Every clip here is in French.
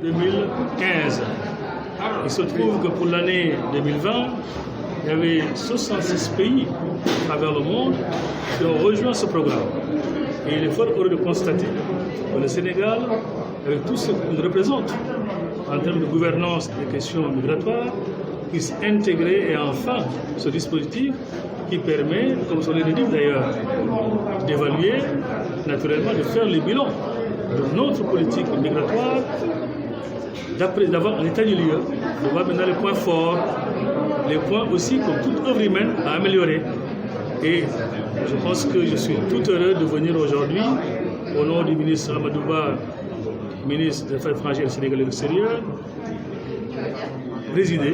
2015. Il se trouve que pour l'année 2020, il y avait 66 pays à travers le monde qui ont rejoint ce programme. Et il est fort heureux de constater que le Sénégal, avec tout ce qu'il représente en termes de gouvernance des questions migratoires, puisse intégrer et enfin ce dispositif qui permet, comme on l'a dit d'ailleurs, d'évaluer, naturellement, de faire le bilan de notre politique migratoire, d'avoir un état du lieu, de voir maintenant les points forts, les points aussi, comme toute œuvre humaine, à améliorer. Et je pense que je suis tout heureux de venir aujourd'hui, au nom du ministre Amadou Ba, ministre des Affaires étrangères du Sénégal et de l'extérieur, résider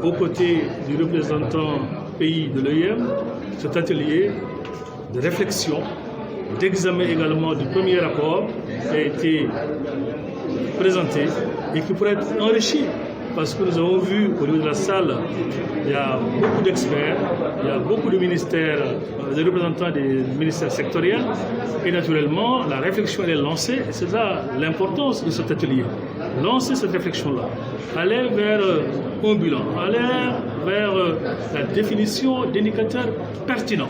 aux côtés du représentant pays de l'OIM, cet atelier de réflexion, d'examen également du premier rapport qui a été présenté et qui pourrait être enrichi parce que nous avons vu au niveau de la salle, il y a beaucoup d'experts, il y a beaucoup de ministères, des représentants des ministères sectoriels et naturellement la réflexion elle est lancée et c'est là l'importance de cet atelier. Lancer cette réflexion-là, aller vers un bilan, aller vers la définition d'indicateurs pertinents.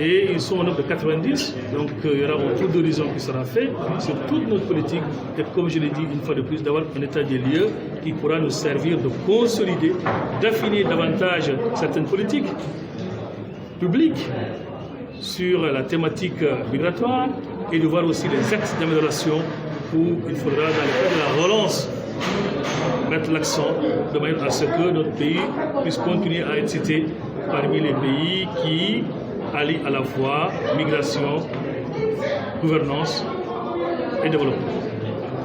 Et ils sont au nombre de 90, donc il y aura un tour d'horizon qui sera fait sur toute notre politique. Et comme je l'ai dit une fois de plus, d'avoir un état des lieux qui pourra nous servir de consolider, d'affiner davantage certaines politiques publiques sur la thématique migratoire et de voir aussi les axes d'amélioration où il faudra, dans le cadre de la relance, mettre l'accent de manière à ce que notre pays puisse continuer à être cité parmi les pays qui allient à la fois migration, gouvernance et développement.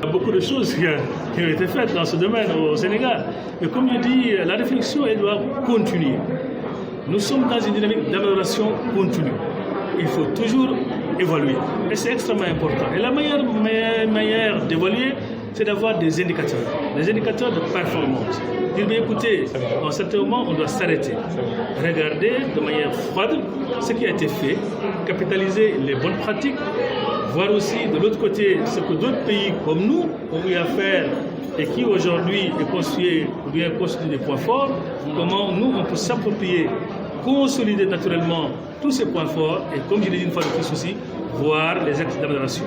Il y a beaucoup de choses qui ont été faites dans ce domaine au Sénégal. Mais comme je dis, la réflexion elle doit continuer. Nous sommes dans une dynamique d'amélioration continue. Il faut toujours évaluer. Et c'est extrêmement important. Et la meilleure manière d'évaluer, c'est d'avoir des indicateurs de performance. Dire, bien écoutez, à un certain moment, on doit s'arrêter, regarder de manière froide ce qui a été fait, capitaliser les bonnes pratiques, voir aussi de l'autre côté ce que d'autres pays comme nous ont eu à faire et qui aujourd'hui est constitué des points forts, comment nous on peut s'approprier, consolider naturellement tous ces points forts et comme je l'ai dit une fois de plus aussi, voir les axes d'amélioration.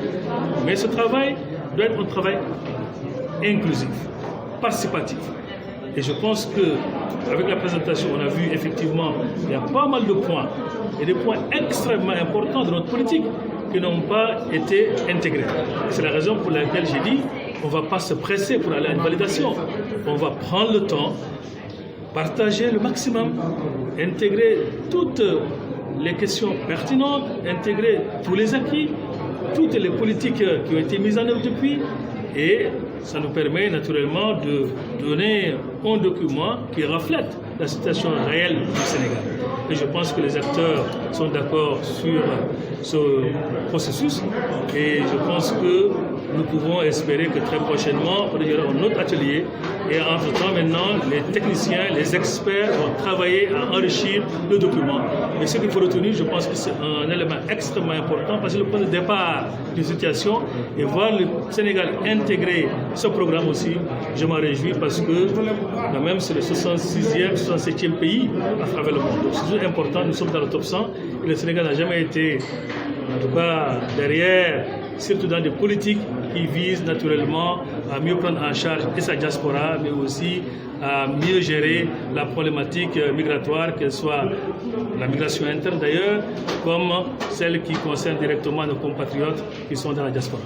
Mais ce travail doit être un travail inclusif, participatif. Et je pense qu'avec la présentation, on a vu effectivement qu'il y a pas mal de points, et des points extrêmement importants de notre politique qui n'ont pas été intégrés. C'est la raison pour laquelle j'ai dit on ne va pas se presser pour aller à une validation. On va prendre le temps, partager le maximum, intégrer toutes les questions pertinentes, intégrer tous les acquis, toutes les politiques qui ont été mises en œuvre depuis. Et ça nous permet naturellement de donner un document qui reflète la situation réelle du Sénégal. Et je pense que les acteurs sont d'accord sur ce processus. Et je pense que nous pouvons espérer que très prochainement, il y aura un autre atelier. Et entre-temps, maintenant, les techniciens, les experts vont travailler à enrichir le document. Mais ce qu'il faut retenir, je pense que c'est un élément extrêmement important parce que le point de départ d'une situation et voir le Sénégal intégrer ce programme aussi, je m'en réjouis parce que quand même c'est le 66e, 67e pays à travers le monde. Donc c'est toujours important, nous sommes dans le top 100 et le Sénégal n'a jamais été, en tout cas derrière, surtout dans des politiques qui visent naturellement à mieux prendre en charge et sa diaspora, mais aussi à mieux gérer la problématique migratoire, qu'elle soit la migration interne d'ailleurs, comme celle qui concerne directement nos compatriotes qui sont dans la diaspora.